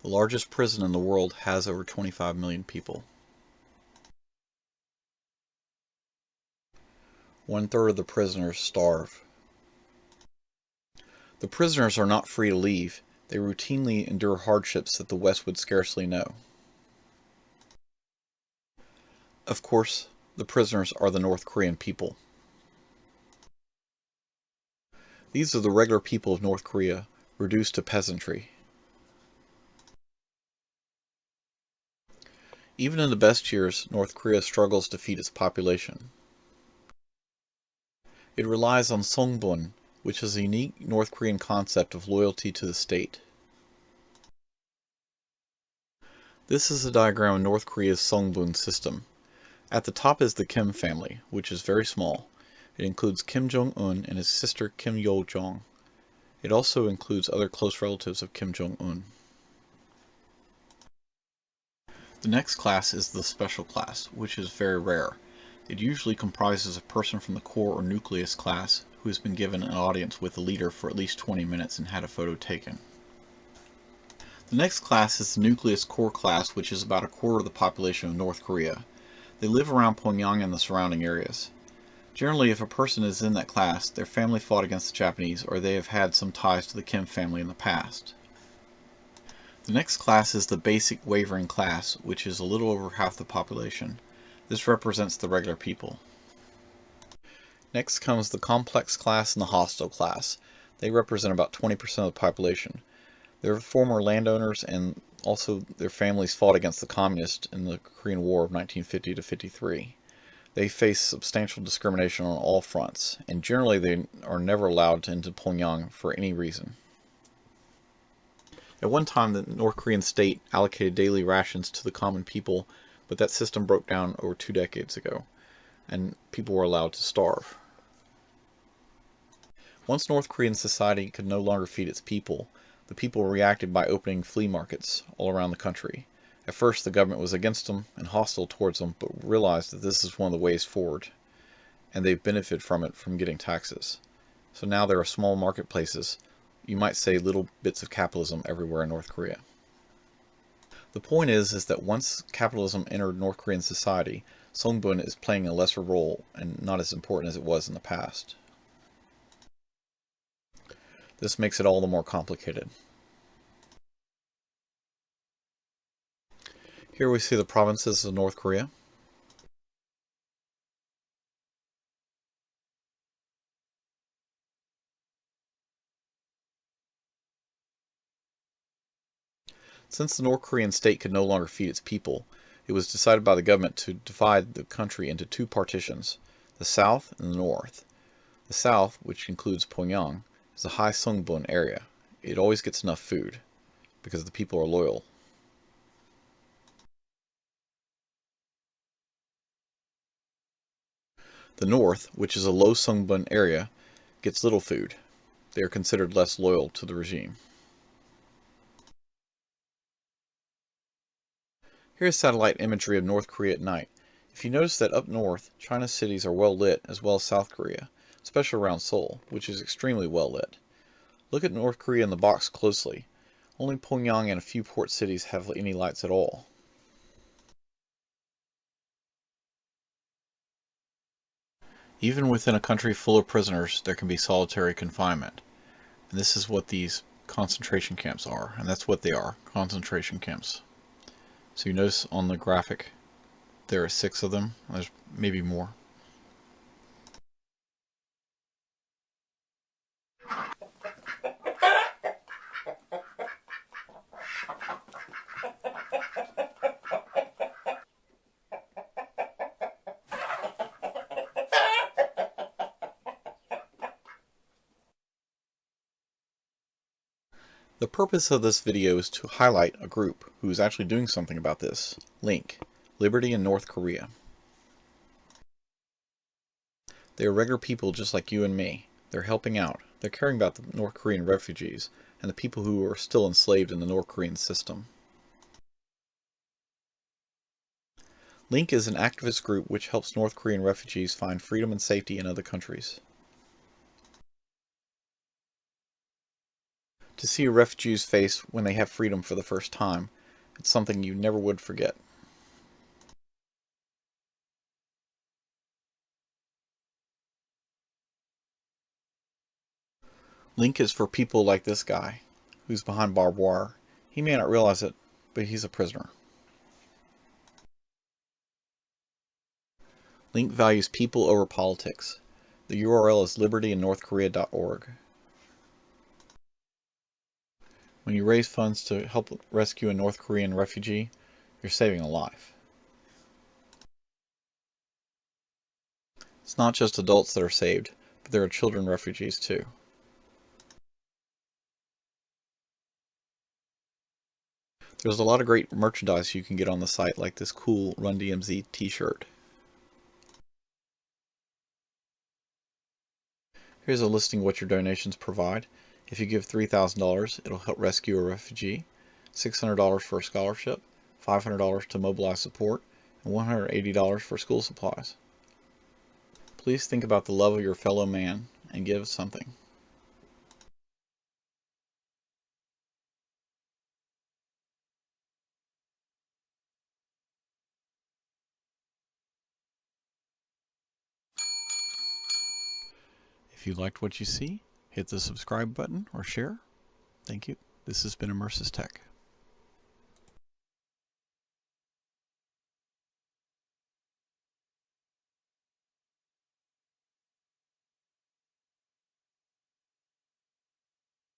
The largest prison in the world has over 25 million people. 1/3 of the prisoners starve. The prisoners are not free to leave. They routinely endure hardships that the West would scarcely know. Of course, the prisoners are the North Korean people. These are the regular people of North Korea, reduced to peasantry. Even in the best years, North Korea struggles to feed its population. It relies on songbun, which is a unique North Korean concept of loyalty to the state. This is a diagram of North Korea's songbun system. At the top is the Kim family, which is very small. It includes Kim Jong-un and his sister Kim Yo-jong. It also includes other close relatives of Kim Jong-un. The next class is the special class, which is very rare. It usually comprises a person from the core or nucleus class who has been given an audience with the leader for at least 20 minutes and had a photo taken. The next class is the nucleus core class, which is about 1/4 of the population of North Korea. They live around Pyongyang and the surrounding areas. Generally, if a person is in that class, their family fought against the Japanese or they have had some ties to the Kim family in the past. The next class is the basic wavering class, which is a little over half the population. This represents the regular people. Next comes the complex class and the hostile class. They represent about 20% of the population. They're former landowners and also their families fought against the communists in the Korean War of 1950 to 53. They face substantial discrimination on all fronts, and generally they are never allowed into Pyongyang for any reason. At one time, the North Korean state allocated daily rations to the common people, but that system broke down over 2 decades ago, and people were allowed to starve. Once North Korean society could no longer feed its people, the people reacted by opening flea markets all around the country. At first the government was against them and hostile towards them, but realized that this is one of the ways forward, and they've benefited from it from getting taxes. So now there are small marketplaces, you might say little bits of capitalism everywhere in North Korea. The point is that once capitalism entered North Korean society, songbun is playing a lesser role and not as important as it was in the past. This makes it all the more complicated. Here we see the provinces of North Korea. Since the North Korean state could no longer feed its people, it was decided by the government to divide the country into 2 partitions, the south and the north. The south, which includes Pyongyang, is a high songbun area. It always gets enough food, because the people are loyal. The north, which is a low songbun area, gets little food. They are considered less loyal to the regime. Here's satellite imagery of North Korea at night. If you notice that up north, China's cities are well lit, as well as South Korea, especially around Seoul, which is extremely well lit. Look at North Korea in the box closely. Only Pyongyang and a few port cities have any lights at all. Even within a country full of prisoners, there can be solitary confinement. And this is what these concentration camps are, and that's what they are, concentration camps. So you notice on the graphic, there are 6 of them. There's maybe more. The purpose of this video is to highlight a group who is actually doing something about this. Link, Liberty in North Korea. They are regular people just like you and me. They're helping out. They're caring about the North Korean refugees and the people who are still enslaved in the North Korean system. Link is an activist group which helps North Korean refugees find freedom and safety in other countries. To see a refugee's face when they have freedom for the first time, it's something you never would forget. Link is for people like this guy, who's behind barbed wire. He may not realize it, but he's a prisoner. Link values people over politics. The URL is libertyinnorthkorea.org. When you raise funds to help rescue a North Korean refugee, you're saving a life. It's not just adults that are saved, but there are children refugees too. There's a lot of great merchandise you can get on the site, like this cool Run DMZ t-shirt. Here's a listing of what your donations provide. If you give $3,000, it'll help rescue a refugee, $600 for a scholarship, $500 to mobilize support, and $180 for school supplies. Please think about the love of your fellow man and give something. If you liked what you see, hit the subscribe button or share. Thank you. This has been EmersusTech.